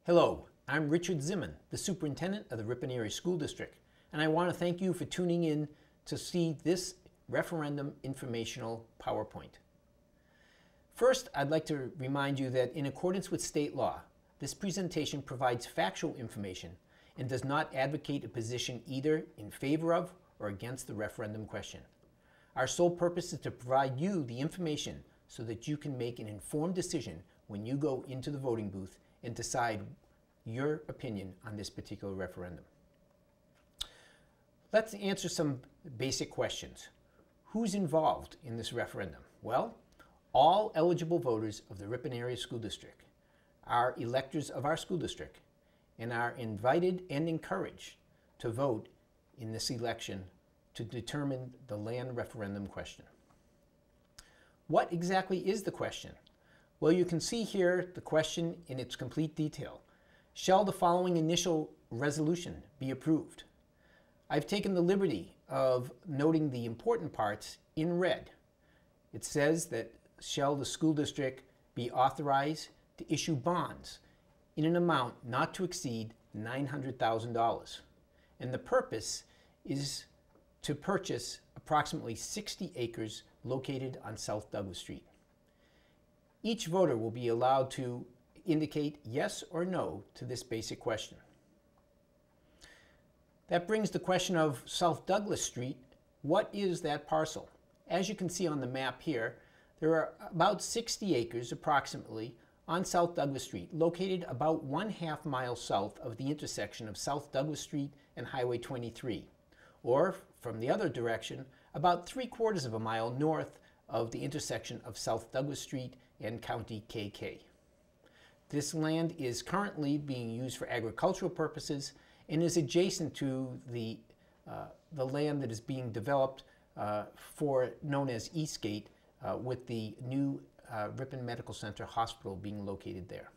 Hello, I'm Richard Zimmern, the Superintendent of the Ripon Area School District, and I want to thank you for tuning in to see this referendum informational PowerPoint. First, I'd like to remind you that in accordance with state law, this presentation provides factual information and does not advocate a position either in favor of or against the referendum question. Our sole purpose is to provide you the information so that you can make an informed decision when you go into the voting booth and decide your opinion on this particular referendum. Let's answer some basic questions. Who's involved in this referendum? Well, all eligible voters of the Ripon Area School District are electors of our school district and are invited and encouraged to vote in this election to determine the land referendum question. What exactly is the question? Well, you can see here the question in its complete detail. Shall the following initial resolution be approved? I've taken the liberty of noting the important parts in red. It says that shall the school district be authorized to issue bonds in an amount not to exceed $900,000. And the purpose is to purchase approximately 60 acres located on South Douglas Street. Each voter will be allowed to indicate yes or no to this basic question. That brings the question of South Douglas Street. What is that parcel? As you can see on the map here, there are about 60 acres approximately on South Douglas Street, located about 1/2 mile south of the intersection of South Douglas Street and Highway 23, or from the other direction, about 3/4 of a mile north of the intersection of South Douglas Street and County KK. This land is currently being used for agricultural purposes and is adjacent to the land that is being developed known as Eastgate, with the new Ripon Medical Center Hospital being located there.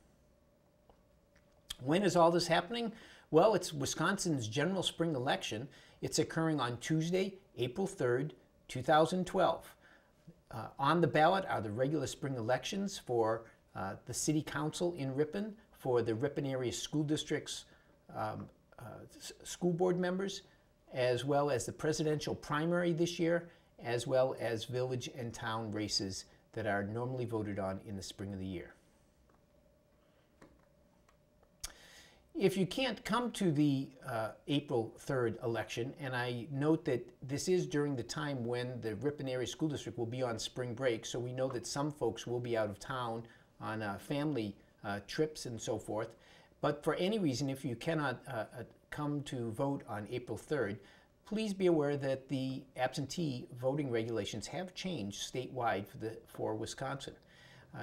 When is all this happening? Well, it's Wisconsin's general spring election. It's occurring on Tuesday, April 3rd, 2012. On the ballot are the regular spring elections for the City Council in Ripon, for the Ripon Area School District's school board members, as well as the presidential primary this year, as well as village and town races that are normally voted on in the spring of the year. If you can't come to the April 3rd election, and I note that this is during the time when the Ripon Area School District will be on spring break, so we know that some folks will be out of town on family trips and so forth. But for any reason, if you cannot come to vote on April 3rd, please be aware that the absentee voting regulations have changed statewide for Wisconsin.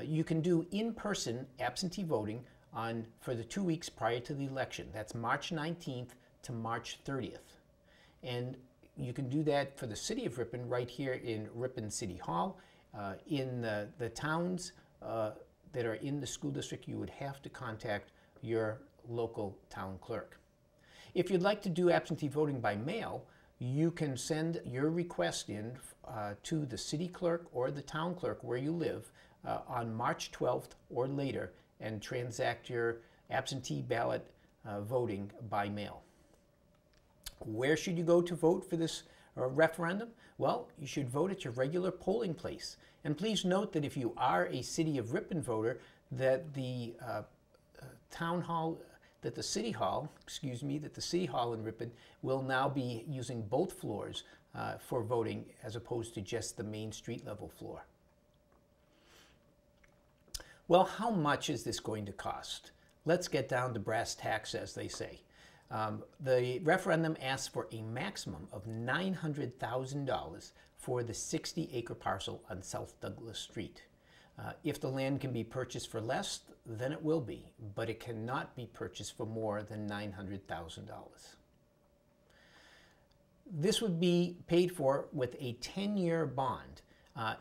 You can do in-person absentee voting for the 2 weeks prior to the election. That's March 19th to March 30th. And you can do that for the city of Ripon right here in Ripon City Hall. In the towns that are in the school district, you would have to contact your local town clerk. If you'd like to do absentee voting by mail, you can send your request in to the city clerk or the town clerk where you live on March 12th or later and transact your absentee ballot voting by mail. Where should you go to vote for this referendum? Well, you should vote at your regular polling place. And please note that if you are a City of Ripon voter, that the City Hall in Ripon will now be using both floors for voting as opposed to just the main street level floor. Well, how much is this going to cost? Let's get down to brass tacks, as they say. The referendum asks for a maximum of $900,000 for the 60-acre parcel on South Douglas Street. If the land can be purchased for less, then it will be, but it cannot be purchased for more than $900,000. This would be paid for with a 10-year bond,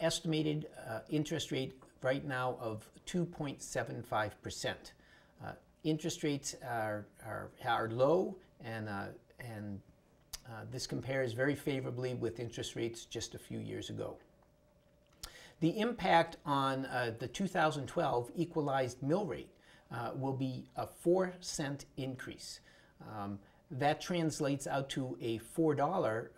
estimated interest rate right now of 2.75%. Interest rates are low, and this compares very favorably with interest rates just a few years ago. The impact on the 2012 equalized mill rate will be a 4-cent increase. That translates out to a $4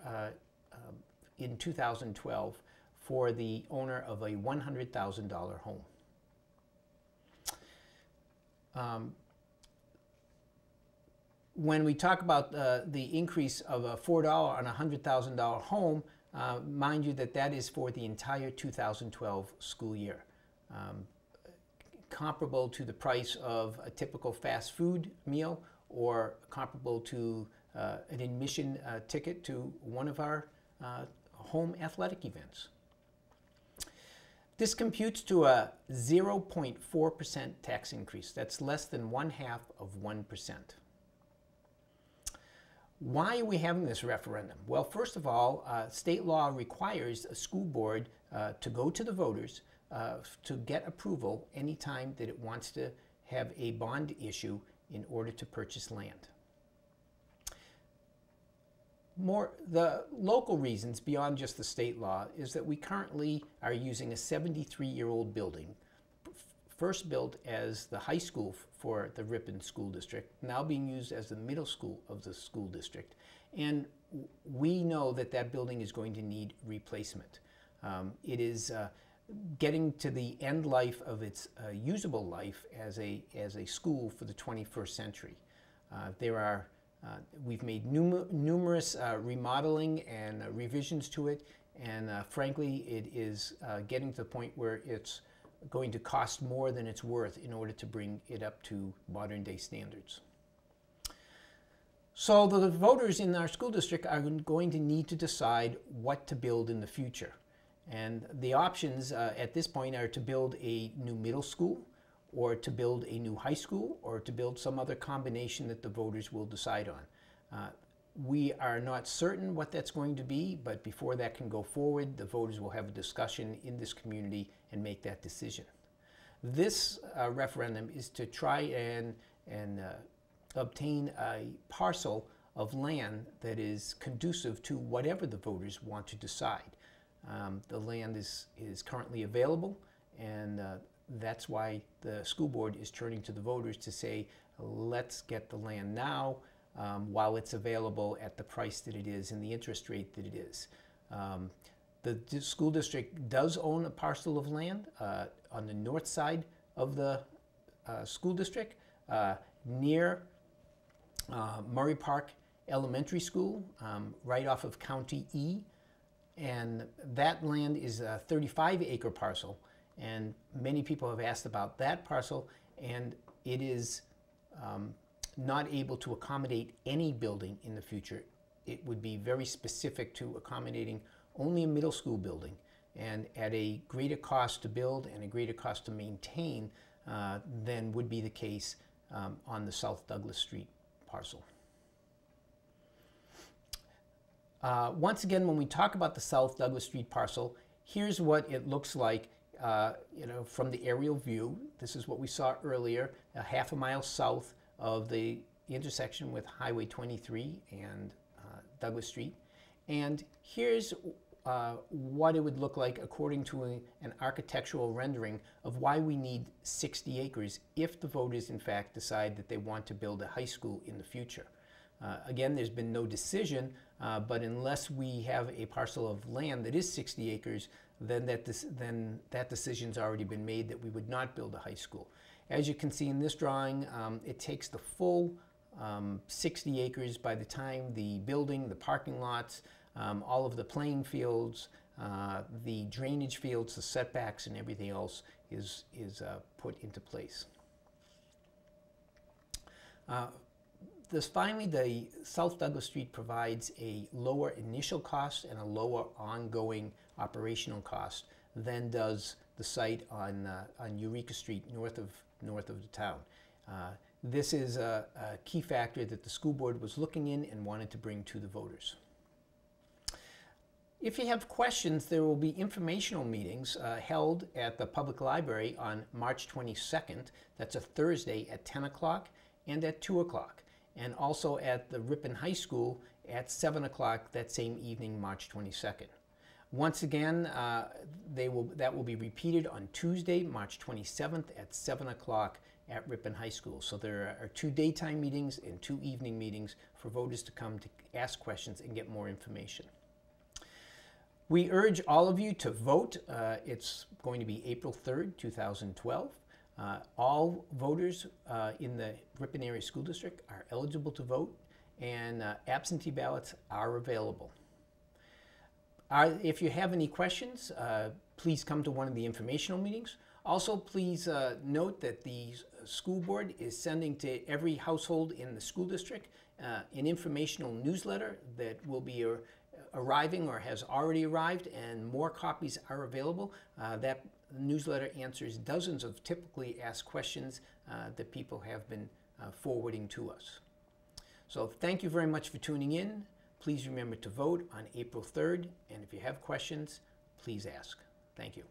in 2012 for the owner of a $100,000 home. When we talk about the increase of a $4 on a $100,000 home, mind you that that is for the entire 2012 school year. Comparable to the price of a typical fast food meal, or comparable to an admission ticket to one of our home athletic events. This computes to a 0.4% tax increase. That's less than 1/2%. Why are we having this referendum? Well, first of all, state law requires a school board to go to the voters to get approval anytime that it wants to have a bond issue in order to purchase land. The local reasons beyond just the state law is that we currently are using a 73-year-old building, first built as the high school for the Ripon School District, now being used as the middle school of the school district. And we know that that building is going to need replacement. It is getting to the end life of its usable life as a school for the 21st century. We've made numerous remodeling and revisions to it, and frankly, it is getting to the point where it's going to cost more than it's worth in order to bring it up to modern day standards. So the voters in our school district are going to need to decide what to build in the future. And the options at this point are to build a new middle school, or to build a new high school, or to build some other combination that the voters will decide on. We are not certain what that's going to be, but before that can go forward, the voters will have a discussion in this community and make that decision. This referendum is to try and obtain a parcel of land that is conducive to whatever the voters want to decide. The land is currently available, and that's why the school board is turning to the voters to say, let's get the land now while it's available at the price that it is and the interest rate that it is. The school district does own a parcel of land on the north side of the school district near Murray Park Elementary School, right off of County E. And that land is a 35-acre parcel, and many people have asked about that parcel, and it is not able to accommodate any building in the future. It would be very specific to accommodating only a middle school building, and at a greater cost to build and a greater cost to maintain than would be the case on the South Douglas Street parcel. Once again, when we talk about the South Douglas Street parcel, here's what it looks like from the aerial view. This is what we saw earlier, a half a mile south of the intersection with Highway 23 and Douglas Street. And here's what it would look like according to an architectural rendering of why we need 60 acres if the voters in fact decide that they want to build a high school in the future. Again, there's been no decision, but unless we have a parcel of land that is 60 acres, then that decision's already been made that we would not build a high school. As you can see in this drawing, it takes the full 60 acres by the time the building, the parking lots, all of the playing fields, the drainage fields, the setbacks, and everything else is put into place. Finally, the South Douglas Street provides a lower initial cost and a lower ongoing operational cost than does the site on Eureka Street north of the town. This is a key factor that the school board was looking in and wanted to bring to the voters. If you have questions, there will be informational meetings held at the public library on March 22nd. That's a Thursday at 10 o'clock and at 2 o'clock. And also at the Ripon High School at 7 o'clock that same evening, March 22nd. Once again, that will be repeated on Tuesday, March 27th at 7 o'clock at Ripon High School. So there are 2 daytime meetings and 2 evening meetings for voters to come to ask questions and get more information. We urge all of you to vote. It's going to be April 3rd, 2012. All voters in the Ripon Area School District are eligible to vote, and absentee ballots are available. If you have any questions, please come to one of the informational meetings. Also, please note that the school board is sending to every household in the school district an informational newsletter that will be arriving or has already arrived, and more copies are available. That newsletter answers dozens of typically asked questions that people have been forwarding to us. So thank you very much for tuning in. Please remember to vote on April 3rd, and if you have questions, please ask. Thank you.